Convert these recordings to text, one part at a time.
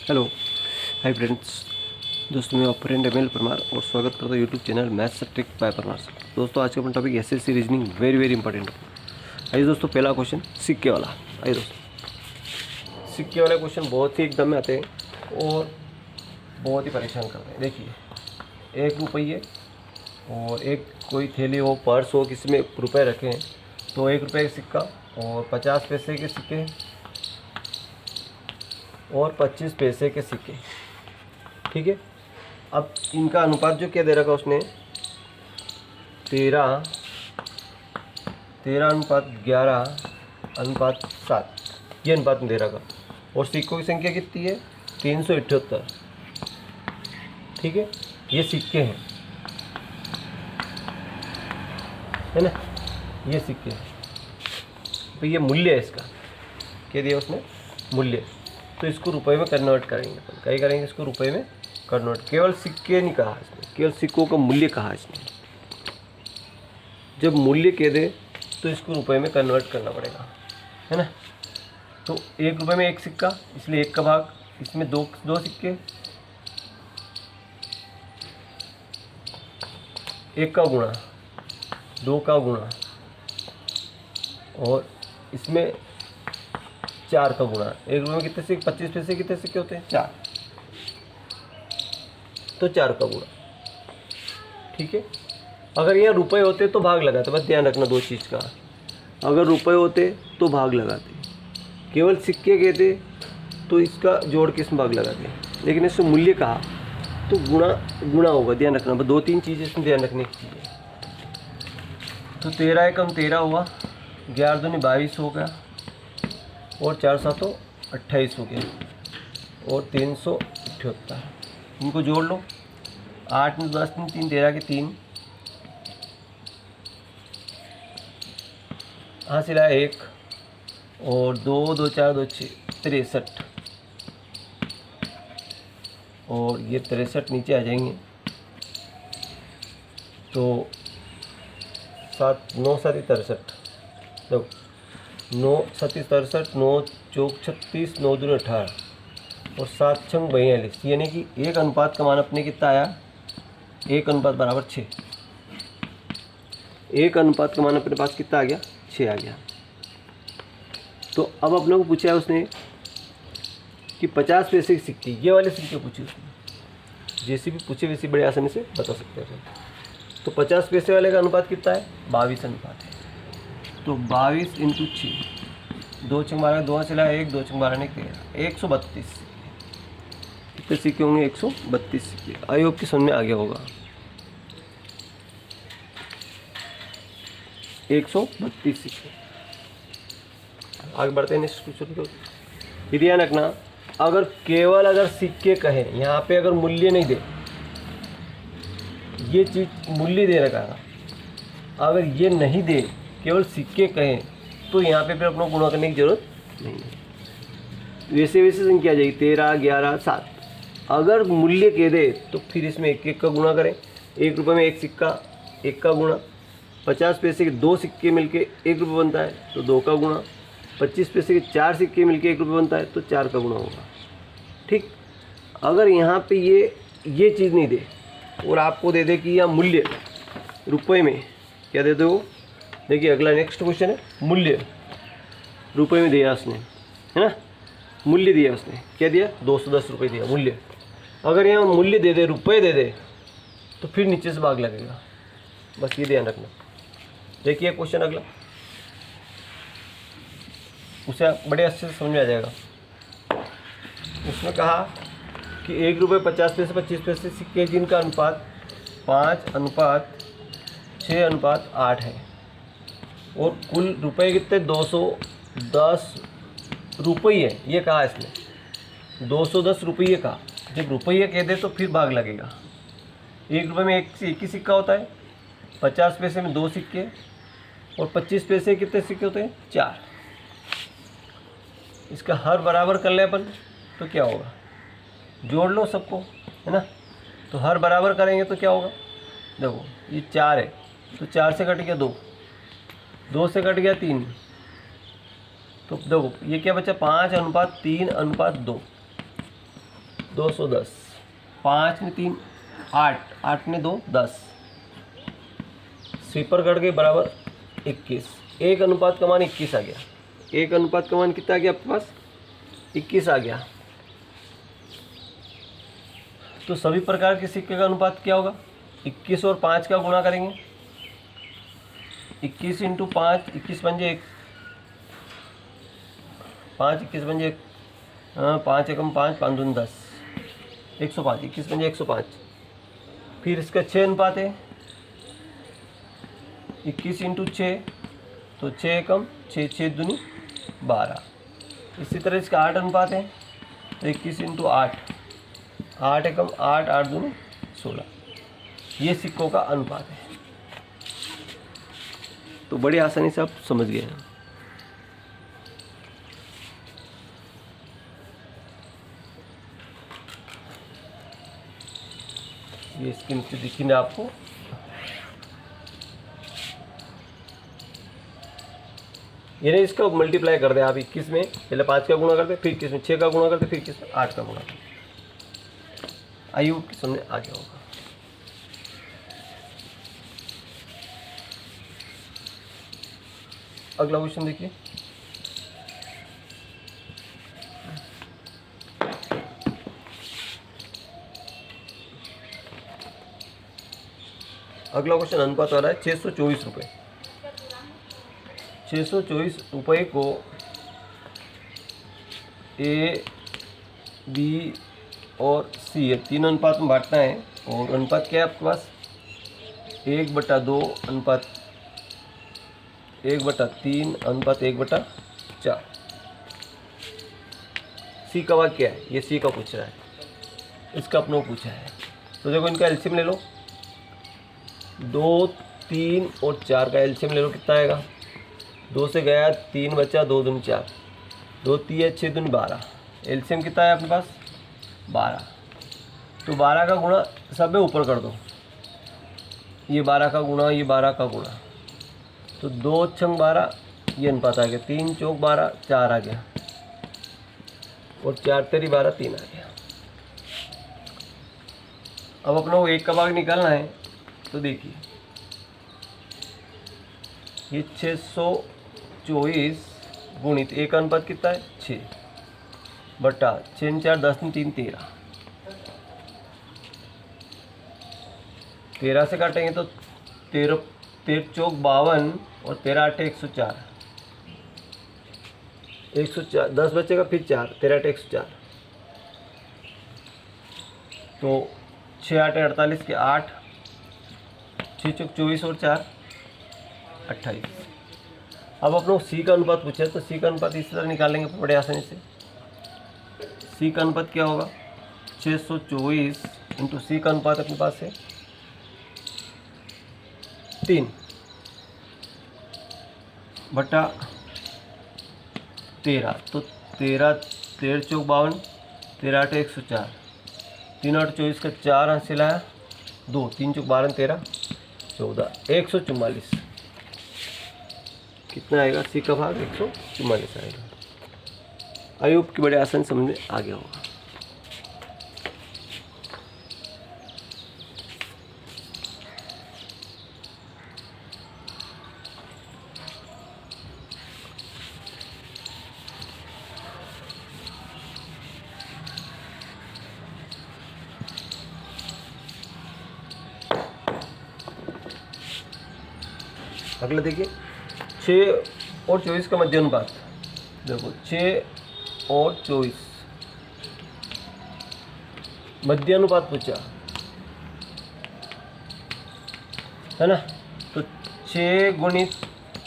Hello hi friends. दोस्तों मैं operand ML Parmar और स्वागत करता हूँ YouTube channel maths trick bye Parmar से। दोस्तों आज का अपना topic SSC reasoning very important. आइए दोस्तों पहला क्वेश्चन सिक्के वाला। आइए दोस्तों सिक्के वाले क्वेश्चन बहुत ही एकदम में आते हैं और बहुत ही परेशान करते हैं। देखिए 1 रुपये और एक कोई थैली हो, पर्स हो, किसी में रुपये रखे हैं तो 1 रुपये का सिक्का और 50 पैसे के सिक्के और 25 पैसे के सिक्के। ठीक है, अब इनका अनुपात जो क्या दे रखा उसने 13 अनुपात 11 अनुपात 7 ये अनुपात में दे रखा। और सिक्कों की संख्या कितनी है 378। ठीक है, ये सिक्के हैं, है ना, ये सिक्के हैं। तो ये मूल्य है इसका, क्या दिया उसने मूल्य। तो इसको रुपए में कन्वर्ट करेंगे अपन। क्या करेंगे इसको रुपए में कन्वर्ट। केवल सिक्के नहीं कहा इसने, केवल सिक्कों का मूल्य कहा इसने। जब मूल्य कह दे तो इसको रुपए में कन्वर्ट करना पड़ेगा, है ना। तो 1 रुपये में 1 सिक्का, इसलिए 1 का भाग, इसमें दो सिक्के, 1 का गुणा, 2 का गुणा और इसमें 4 का गुणा। 1 रुपये में कितने सिक्के 25 पैसे कितने सिक्के होते हैं 4, तो 4 का गुणा। ठीक है, अगर यहाँ रुपए होते तो भाग लगाते, बस ध्यान रखना 2 चीज़ का। अगर रुपए होते तो भाग लगाते, केवल सिक्के कहते तो इसका जोड़ के इसमें भाग लगाते, लेकिन इसमें मूल्य कहा तो गुणा होगा। ध्यान रखना, बस 2-3 चीज़ें इसमें ध्यान रखने की चीज़ें। तो 13 एकम 13 हुआ, 11 दूनी 22 हो गया और 4 7 28 हो गया और 378। इनको जोड़ लो, 8 में 10 3 13 के 3 हासिल आया 1 और 2 2 4 2 6 63 और ये 63 नीचे आ जाएंगे तो 7 9 7 63। देखो 9 7 63, 9 चौक 36, 9 दूनी 18 और 7 छंग 42। यानी कि 1 अनुपात का मान अपने कितना आया 1 अनुपात बराबर 6। 1 अनुपात का मान अपने पास कितना आ गया 6 आ गया। तो अब अपने को पूछा है उसने कि 50 पैसे के सिक्के, ये वाले सिक्के पूछे उसने। जैसे भी पूछे वैसे बड़े आसानी से बता सकते हैं। तो 50 पैसे वाले का अनुपात कितना है 22 अनुपात है। तो 22 इंटू 6, 2 छंग 12, 2 चला 1, 2 छंग 12 ने 13, 132 कितने सिक्के होंगे 132 सिक्के। आई होप की समझ में आ गया होगा। 132 सिक्के। आगे बढ़ते हैं नेक्स्ट क्वेश्चन को। ध्यान रखना, अगर सिक्के कहें, यहाँ पे अगर मूल्य नहीं दे, ये चीज़ मूल्य दे रखा है, अगर ये नहीं दे केवल सिक्के कहें तो यहाँ पे फिर अपना गुणा करने की जरूरत नहीं है। वैसे संख्या आ जाएगी 13 11 7। अगर मूल्य कह दे तो फिर इसमें 1 का गुणा करें। 1 रुपये में 1 सिक्का, 1 का गुणा। 50 पैसे के 2 सिक्के मिलके 1 रुपये बनता है तो 2 का गुणा। 25 पैसे के 4 सिक्के मिलके 1 रुपये बनता है तो 4 का गुणा होगा। ठीक, अगर यहाँ पे ये चीज़ नहीं दे और आपको दे दे कि यह मूल्य रुपये में क्या दे दो। देखिए अगला नेक्स्ट क्वेश्चन है मूल्य। रुपये में दिया उसने, है ना, मूल्य दिया उसने, क्या दिया 210 रुपये दिया मूल्य। अगर यहाँ मूल्य दे दे, रुपये दे दे तो फिर नीचे से भाग लगेगा, बस ये ध्यान रखना। देखिए क्वेश्चन अगला, उसे बड़े अच्छे से समझ में आ जाएगा। उसने कहा कि 1 रुपये 50 पैसे 25 पैसे सिक्के जिनका अनुपात 5 अनुपात 6 अनुपात 8 है और कुल रुपए कितने 210 रुपये। ये कहा इसने 210 रुपये का। जब रुपये कह दे तो फिर भाग लगेगा। 1 रुपये में एक ही सिक्का होता है, 50 पैसे में 2 सिक्के और 25 पैसे कितने सिक्के होते हैं 4। इसका हर बराबर कर ले अपन तो क्या होगा, जोड़ लो सबको, है ना। तो हर बराबर करेंगे तो क्या होगा, देखो ये 4 है तो 4 से कट गया 2, 2 से कट गया 3, तो देखो ये क्या बचा 5 अनुपात 3 अनुपात 2। 210, 5 में 3 8, 8 में 2 10, स्वीपर कट गए बराबर 21। एक अनुपात का मान 21 आ गया। एक अनुपात का मान कितना आ गया आपके पास? 21 आ गया। तो सभी प्रकार के सिक्के का अनुपात क्या होगा? 21 और 5 का गुणा करेंगे। 21 इंटू 5, 21 पंजे 1, 5 21 पंजे 1, 5 एकम 5, 5 दूनी 10, 105, 21 पंजे 105। फिर इसका 6 अनुपात है, 21 इंटू 6, तो 6 एकम 6, 6 दूनी 12। इसी तरह इसका 8 अनुपात है, तो 21 इंटू 8, 8 एकम 8, 8 दूनी 16। ये सिक्कों का अनुपात है। तो बड़ी आसानी से आप समझ गए हैं। ये स्क्रीन पे दिखी ना आपको? ये नहीं, इसका मल्टीप्लाई कर दे आप 21 में, पहले 5 का गुणा करते, फिर 21 में 6 का गुणा करते, फिर 21 में 8 का गुणा करते। आई होप कि समझ आ गया होगा। अगला क्वेश्चन देखिए। अगला क्वेश्चन अनुपात वाला है। 624 रुपये, 624 रुपये को ए, बी और सी है तीन अनुपात में बांटना है। और अनुपात क्या है आपके पास? 1/2 अनुपात 1/3 अनुपात 1/4। सी का वाक्य क्या है? ये सी का पूछ रहा है, इसका अपनों पूछा है। तो देखो इनका एलसीएम ले लो, 2, 3 और 4 का एलसीएम ले लो। कितना आएगा? 2 से गया 3 बचा, 2 दूनी 4, 2 3 6 दूनी 12। एलसीएम कितना है अपने पास? 12। तो 12 का गुणा सब में ऊपर कर दो, ये 12 का गुणा, ये 12 का गुणा, तो 2 छंग 12, ये अनुपात आ गया। 3 चौक 12, 4 आ गया, और 4 तेरी 12, 3 आ गया। अब अपना वो एक का भाग निकालना है। तो देखिए ये 624 गुणित एक अनुपात कितना है? 6 बटा 6 4 10 3 13। 13 से काटेंगे तो 13 चौक 52 और 13 8 104, 104 10 बचेगा, फिर 4 13 8 104। तो 6 8 48 के 8, 6 चौक 24 और 4 28। अब अपनों सी का अनुपात पूछा है, तो सी का अनुपात इस तरह निकालेंगे बड़े आसानी से। सी का अनुपात क्या होगा? 624 इंटू सी का अनुपात अपने पास है 3 बटा 13। तो 13 चौक 52, 13 8 104, 3 8 24 का 4 हासिल आया 2, 3 चौक 12 13 14, 144। कितना आएगा? सी का भाग 144 आएगा। आई होप कि बड़े आसान समझ में आ गया होगा। अगला देखिए 6 और 24 का मध्य अनुपात। देखो 6 और 24 मध्य अनुपात पूछा है ना, तो 6 गुणित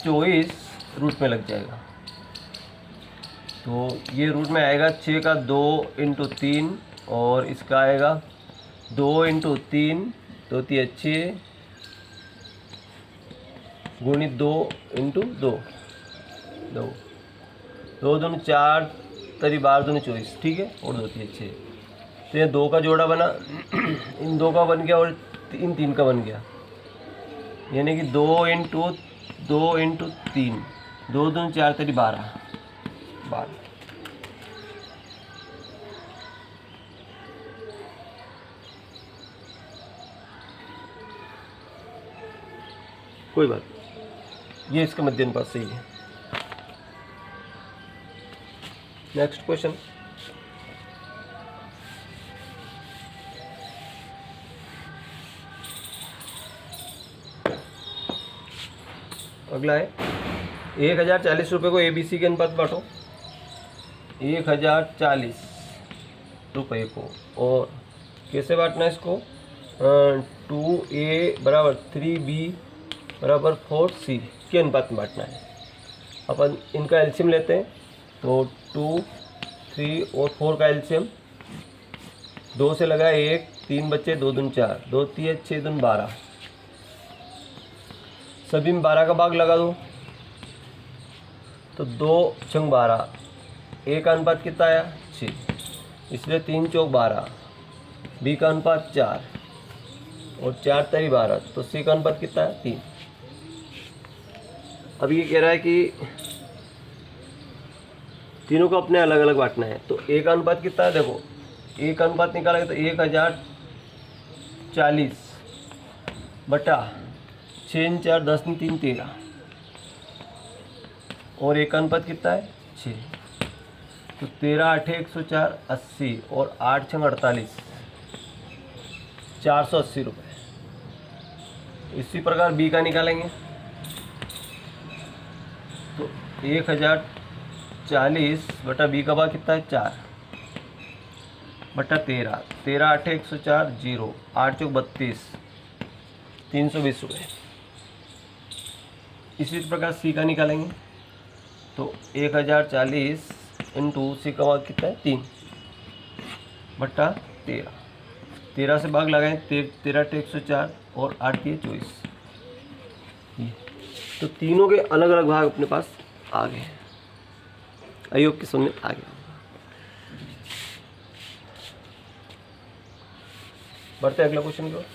24 रूट में लग जाएगा। तो ये रूट में आएगा 6 का 2 इंटू 3 और इसका आएगा 2 इंटू 3, 2 3 6 गुणित 2 इंटू 2, 2 दूनी 4 तरी 12 दूनी 24, ठीक है, और 2 3 6। तो ये 2 का जोड़ा बना, इन 2 का बन गया और इन 3 का बन गया, यानी कि 2 इंटू 3, 2 दूनी 4 तरी 12। कोई बात नहीं, ये इसका मध्य अनुपात सही है। नेक्स्ट क्वेश्चन, अगला है 1040 रुपये को ABC के अनुपात बांटो। 1040 रुपये को, और कैसे बांटना है इसको, 2A बराबर 3B बराबर 4C के अनुपात में बांटना है। अपन इनका एलसीएम लेते हैं, तो 2, 3 और 4 का एलसीएम 2 से लगा 1, 3 बच्चे, 2 दूनी 4, 2 3 6 दूनी 12, सभी में 12 का भाग लगा दो, तो 2 छंग 12, A का अनुपात कितना आया 6, इसलिए 3 चौक 12, B का अनुपात 4 और 4 तरी 12, तो C का अनुपात कितना है 3। अब ये कह रहा है कि तीनों को अपने अलग अलग बांटना है, तो A का अनुपात कितना है, देखो A का अनुपात निकालेंगे तो 1040 बटा 6 4 10 3 13, और A का अनुपात कितना है 6, तो 13 8 104 80 और 8 6 48, 480 रुपये। इसी प्रकार B का निकालेंगे, तो 1040 बटा B का भाग कितना है 4 बटा 13, 13 8 104 0, 8 चौक 32, 320 रुपये। इसी प्रकार C का निकालेंगे, तो 1040 इंटू C का भाग कितना है 3 बटा 13, 13 से भाग लगाएं, 13 8 104 और 8 3 24, तो तीनों के अलग अलग भाग अपने पास आ गए। अयोग के समझ आ गया। बढ़ते हैं अगला क्वेश्चन की ओर।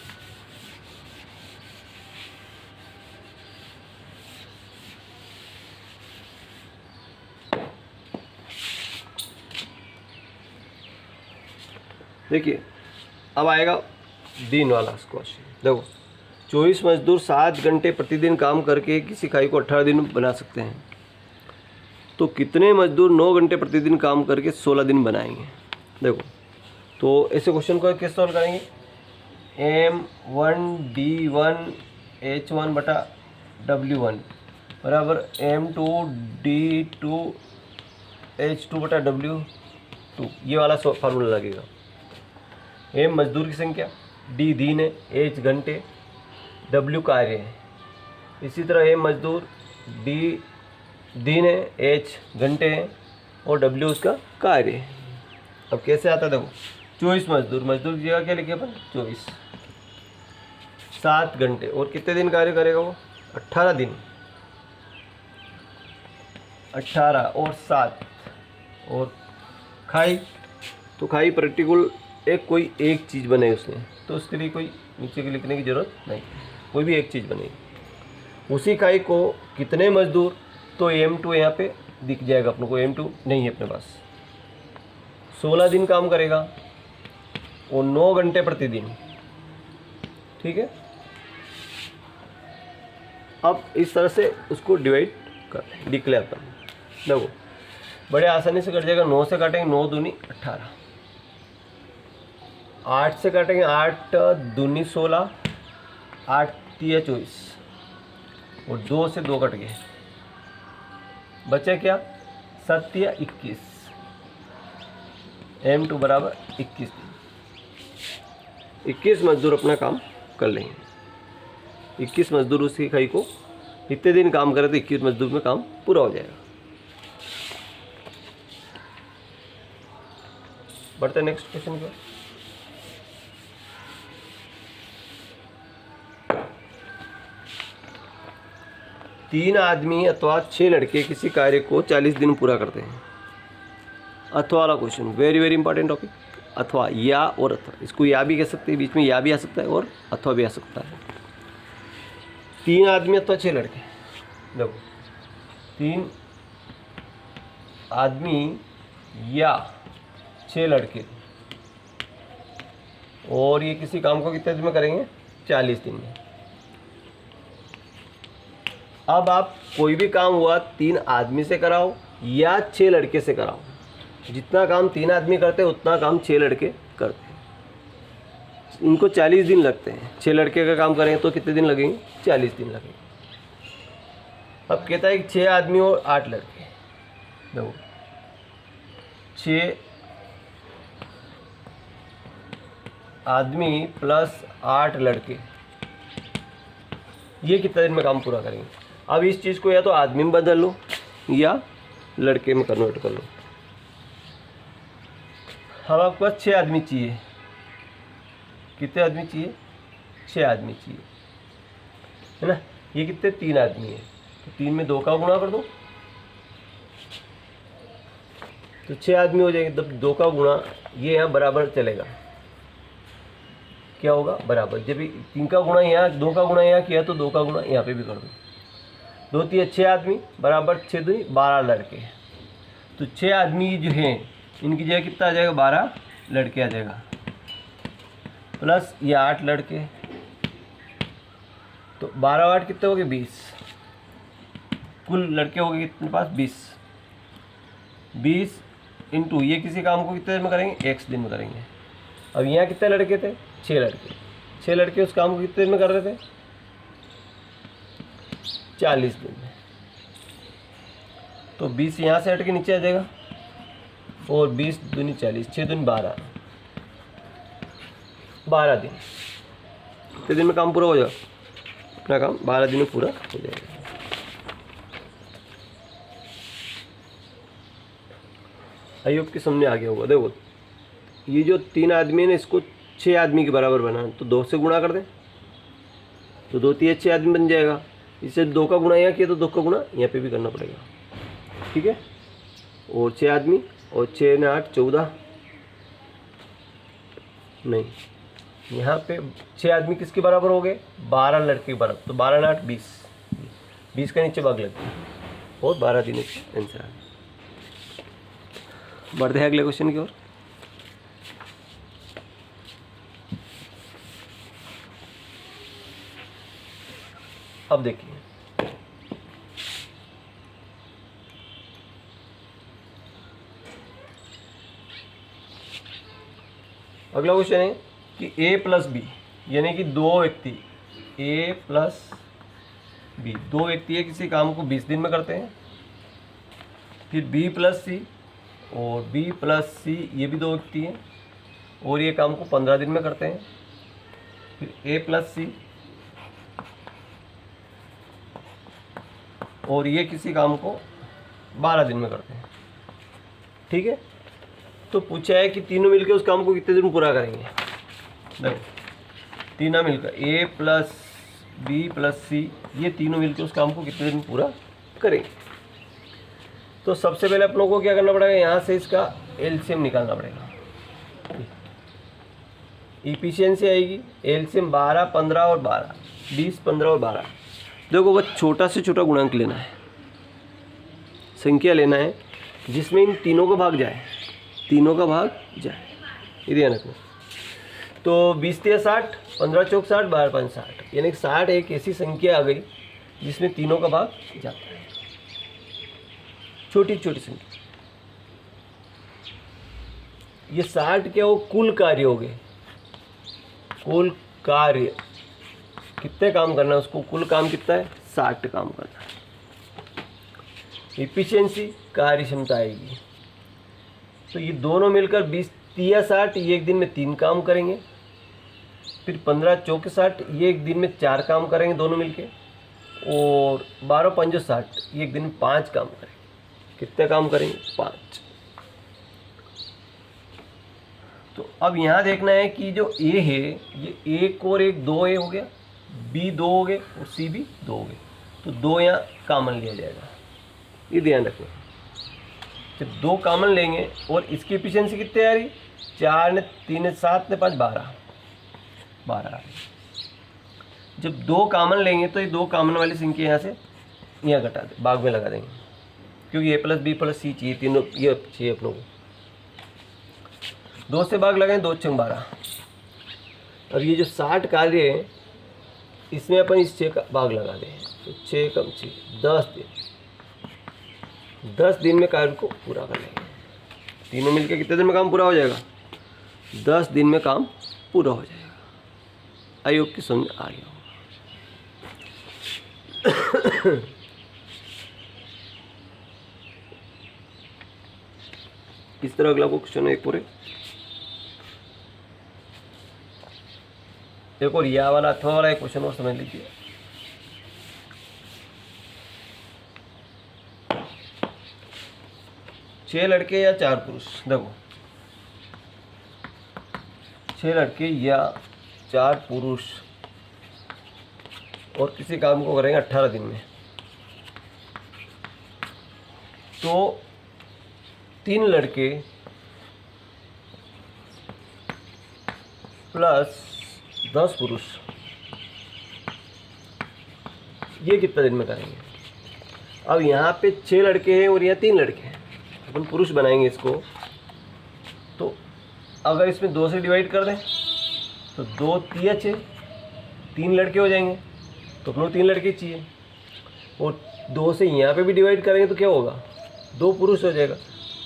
देखिए अब आएगा दिन वाला क्वेश्चन। देखो 24 मजदूर 7 घंटे प्रतिदिन काम करके किसी इकाई को 18 दिन में बना सकते हैं, तो कितने मजदूर 9 घंटे प्रतिदिन काम करके 16 दिन बनाएंगे। देखो तो ऐसे क्वेश्चन को कैसे सॉल्व करेंगे, M1D1H1 बटा W1 बराबर M2D2H2 बटा W2, ये वाला फार्मूला लगेगा। M मजदूर की संख्या, D दिन है, H घंटे, W कार्य है। इसी तरह M मजदूर, D दिन है, H घंटे हैं और W उसका कार्य है। अब कैसे आता है देखो, 24 मजदूर, मजदूर की जगह क्या लिखे अपन 24, 7 घंटे और कितने दिन कार्य करेगा वो 18 दिन, 18 और 7 और खाई, तो खाई प्रतिकूल कोई एक चीज़ बने उसने, तो उसके लिए कोई नीचे के लिखने की ज़रूरत नहीं, कोई भी एक चीज़ बनेगी। उसी इकाई को कितने मजदूर, तो M2 यहाँ पे दिख जाएगा अपने को, M2 नहीं है अपने पास, 16 दिन काम करेगा और 9 घंटे प्रतिदिन, ठीक है। अब इस तरह से उसको डिवाइड कर डिक्लेयर कर, देखो बड़े आसानी से कट जाएगा। 9 से काटेंगे 9 दूनी 18, 8 से काटेंगे 8 दूनी 16, 8 3 24 और 2 से 2 कट गए, बचे क्या 7 या 21, M2 बराबर 21 दिन। 21 मजदूर अपना काम कर लेंगे। 21 मजदूर उसी इकाई को इतने दिन काम करे तो 21 मजदूर में काम पूरा हो जाएगा। बढ़ते हैं नेक्स्ट क्वेश्चन पर। तीन आदमी अथवा 6 लड़के किसी कार्य को 40 दिन पूरा करते हैं। अथवा वाला question very very important topic. अथवा या और अथवा, इसको या भी कह सकते हैं, बीच में या भी आ सकता है और अथवा भी आ सकता है। 3 आदमी अथवा 6 लड़के, देखो 3 आदमी या 6 लड़के और ये किसी काम को कितने दिन में करेंगे 40 दिन में। अब आप कोई भी काम हुआ 3 आदमी से कराओ या 6 लड़के से कराओ, जितना काम 3 आदमी करते हैं उतना काम 6 लड़के करते हैं। इनको 40 दिन लगते हैं। 6 लड़के का काम करेंगे तो कितने दिन लगेंगे? 40 दिन लगेंगे। अब कहता है कि 6 आदमी और 8 लड़के। देखो 6 आदमी प्लस 8 लड़के, ये कितने दिन में काम पूरा करेंगे? अब इस चीज़ को या तो आदमी में बदल लो या लड़के में कन्वर्ट कर लो। अब आपके पास 6 आदमी चाहिए। कितने आदमी चाहिए? 6 आदमी चाहिए, है ना। ये कितने? 3 आदमी है, तो 3 में 2 का गुणा कर दो तो 6 आदमी हो जाएंगे। तब 2 का गुणा ये यहाँ बराबर चलेगा, क्या होगा? बराबर। जब 3 का गुणा यहाँ, 2 का गुणा यहाँ किया तो 2 का गुणा यहाँ पे भी कर दो। 2 3 6 आदमी बराबर 6 2 12 लड़के। तो 6 आदमी जो हैं इनकी जगह कितना आ जाएगा? 12 लड़के आ जाएगा, प्लस ये 8 लड़के। तो 12 8 कितने हो गए? 20। कुल लड़के हो गए कितने पास? 20 इंटू ये किसी काम को कितने दिन में करेंगे? x दिन में करेंगे। अब यहाँ कितने लड़के थे? 6 लड़के। 6 लड़के उस काम को कितने दिन में कर रहे थे? 40 दिन में। तो 20 यहाँ से हट के नीचे आ जाएगा और 20 दूनी 40, 6 दूनी 12, 12 दिन। कितने दिन में काम पूरा हो जाएगा? अपना काम 12 दिन में पूरा हो जाएगा। आई होप के सामने आ गया होगा। देखो ये जो 3 आदमी है ना, इसको 6 आदमी के बराबर बनाना, तो 2 से गुणा कर दे तो 2 3 6 आदमी बन जाएगा। इससे 2 का गुणा यहाँ किया तो 2 का गुणा यहाँ पे भी करना पड़ेगा, ठीक है। और 6 आदमी और 6 ने 8 14, नहीं यहाँ पे 6 आदमी किसके बराबर हो गए? 12 लड़के के बराबर। तो 12 ने 8 20, 20 का नीचे भाग लगता है और 12 दिन आंसर आ गया। बढ़ते हैं अगले क्वेश्चन की ओर। अब देखिए अगला क्वेश्चन है कि a प्लस बी, यानी कि 2 व्यक्ति a प्लस बी, 2 व्यक्ति है किसी काम को 20 दिन में करते हैं। फिर b प्लस सी और b प्लस सी, ये भी 2 व्यक्ति हैं और ये काम को 15 दिन में करते हैं। फिर a प्लस सी और ये किसी काम को 12 दिन में करते हैं, ठीक है। तो पूछा है कि तीनों मिलकर उस काम को कितने दिन पूरा करेंगे। देखो तीनों मिलकर a प्लस बी प्लस सी, ये तीनों मिलकर उस काम को कितने दिन पूरा करेंगे। तो सबसे पहले अपनों को क्या करना पड़ेगा? यहाँ से इसका एलसीएम निकालना पड़ेगा। इफिशियंसी आएगी एलसीएम 12 15 और 12, 20 15 और 12। देखो वो छोटा से छोटा गुणांक लेना है, संख्या लेना है जिसमें इन तीनों का भाग जाए, तीनों का भाग जाए, ये ध्यान रखना। तो 20 3 60, 15 चौक 60, 12 5 60, यानी 60 एक ऐसी संख्या आ गई जिसमें तीनों का भाग जाता है। छोटी छोटी संख्या, ये 60 क्या हो? कुल कार्य हो गए। कुल कार्य कितने काम करना है उसको? कुल काम कितना है? 60 काम करना है। इफिशियंसी कार्य क्षमता आएगी। तो ये दोनों मिलकर 20 3 60, ये एक दिन में 3 काम करेंगे। फिर 15 चौके 60, ये एक दिन में 4 काम करेंगे दोनों मिलके। और 12 5 60, ये एक दिन में 5 काम करेंगे। कितने काम करेंगे? 5। तो अब यहाँ देखना है कि जो ए है ये 1 और 1 2 ए हो गया, बी 2 हो गए और सी भी 2 हो गए। तो 2 यहाँ कॉमन लिया जाएगा, ये ध्यान रखना। जब 2 कॉमन लेंगे और इसकी एफिशिएंसी कितनी आ रही? 4 ने 3 ने 7 ने 5 12 आ रही। जब 2 कॉमन लेंगे तो ये 2 कॉमन वाली संख्या यहाँ से यहाँ घटा दे, भाग में लगा देंगे, क्योंकि ए प्लस बी प्लस सी चाहिए, तीनों ये चाहिए अपनों को। 2 से भाग लगाएं, 2 6 12। और ये जो 60 कार्य है इसमें अपन इस 6 का भाग लगा दें, तो 6 कम 6 10 दिन, 10 दिन में कार्य को पूरा कर लेंगे। तीनों मिलकर कितने दिन में काम पूरा हो जाएगा? 10 दिन में काम पूरा हो जाएगा। आई होप कि समझ आ गया होगा। इस तरह अगला क्वेश्चन है एक और या वाला अथवा वाला एक क्वेश्चन और समझ लीजिए। छह लड़के या 4 पुरुष, देखो 6 लड़के या 4 पुरुष और किसी काम को करेंगे 18 दिन में, तो 3 लड़के प्लस 10 पुरुष ये कितने दिन में करेंगे? अब यहाँ पे 6 लड़के हैं और यहाँ 3 लड़के हैं, अपन पुरुष बनाएंगे इसको। तो अगर इसमें 2 से डिवाइड कर दें तो 2 3 6 3 लड़के हो जाएंगे, तो अपने 3 लड़के चाहिए। और 2 से यहाँ पे भी डिवाइड करेंगे तो क्या होगा? 2 पुरुष हो जाएगा।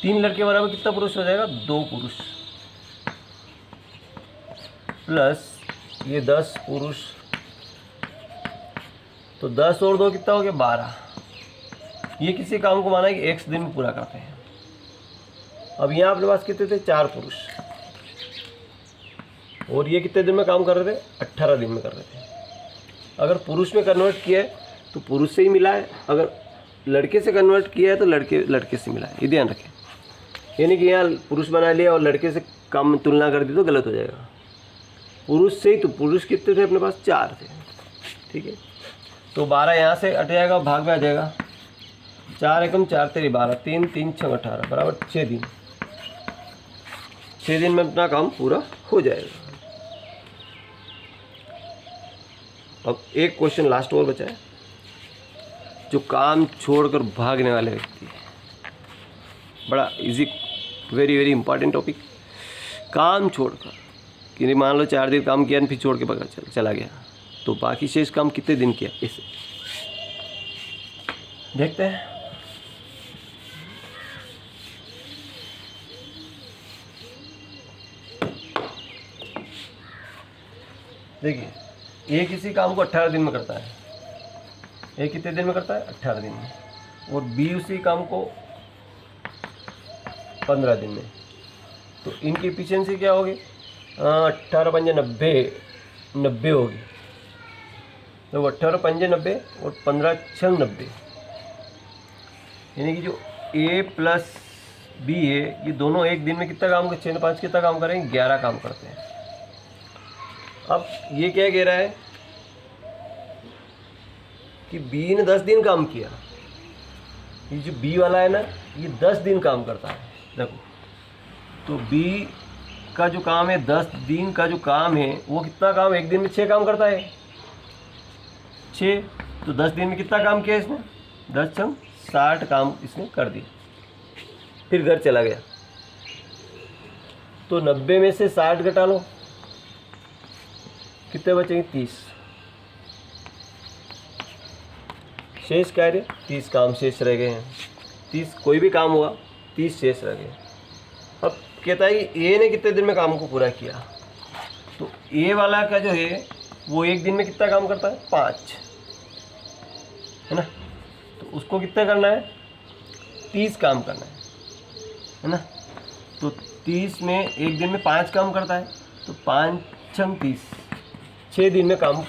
3 लड़के बराबर कितना पुरुष हो जाएगा? 2 पुरुष प्लस ये 10 पुरुष, तो 10 और 2 कितना हो गया? 12। ये किसी काम को माना है कि x दिन में पूरा करते हैं। अब यहाँ अपने पास कितने थे? 4 पुरुष, और ये कितने दिन में काम कर रहे थे? 18 दिन में कर रहे थे। अगर पुरुष में कन्वर्ट किया है तो पुरुष से ही मिला है, अगर लड़के से कन्वर्ट किया है तो लड़के से मिला है। ये ध्यान रखें, यानी कि यहाँ पुरुष बना लिया और लड़के से कम तुलना कर दी तो गलत हो जाएगा। पुरुष से ही, तो पुरुष कितने थे अपने पास? 4 थे, ठीक है। तो 12 यहाँ से हट जाएगा, भाग में आ जाएगा। 4 एकम 4 तेरी 12, 3 3 6 18 बराबर 6 दिन। 6 दिन में अपना काम पूरा हो जाएगा। अब एक क्वेश्चन लास्ट और बचा है, जो काम छोड़कर भागने वाले व्यक्ति है। बड़ा easy, very very important topic. काम छोड़कर, कि मान लो 4 दिन काम किया फिर छोड़ के भाग चला गया, तो बाकी शेष काम कितने दिन किया? इसे देखते हैं। देखिए, ये किसी काम को 18 दिन में करता है, ये कितने दिन में करता है? 18 दिन में। और बी उसी काम को 15 दिन में। तो इनकी एफिशिएंसी क्या होगी? 18 पंजे 90 होगी। तो 18 पंजे 90 और 15 6 90, यानी कि जो ए प्लस बी है ये दोनों एक दिन में कितना काम करते हैं? 6 5 कितना काम करेंगे? 11 काम करते हैं। अब ये क्या कह रहा है कि बी ने 10 दिन काम किया। ये जो बी वाला है ना, ये 10 दिन काम करता है। देखो, तो बी का जो काम है 10 दिन का जो काम है, वो कितना काम? एक दिन में 6 काम करता है, 6। तो 10 दिन में कितना काम किया इसने? 10 छंग 60 काम इसने कर दिया, फिर घर चला गया। तो 90 में से 60 घटा लो, कितने बचेंगे? 30। शेष कार्य 30 काम शेष रह गए हैं। 30 कोई भी काम हुआ, 30 शेष रह गए। अब कहता है कि ए ने कितने दिन में काम को पूरा किया? तो ए वाला का जो है वो एक दिन में कितना काम करता है? 5, है ना। तो उसको कितना करना है? 30 काम करना है ना। तो 30 में एक दिन में 5 काम करता है, तो 5 छंग 30, 6 दिन में काम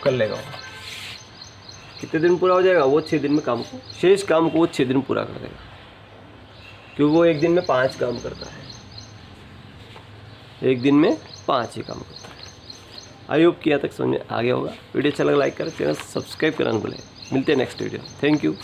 कर लेगा वो। कितने दिन पूरा हो जाएगा? वो 6 दिन में काम को, शेष काम को वो 6 दिन पूरा कर देगा, क्योंकि वो एक दिन में 5 काम करता है। एक दिन में 5 ही काम करता है। आई होप कि यहाँ तक समझ आ गया होगा। वीडियो अच्छा लगा लाइक करें, चैनल सब्सक्राइब करना भूलें। मिलते हैं नेक्स्ट वीडियो। Thank you.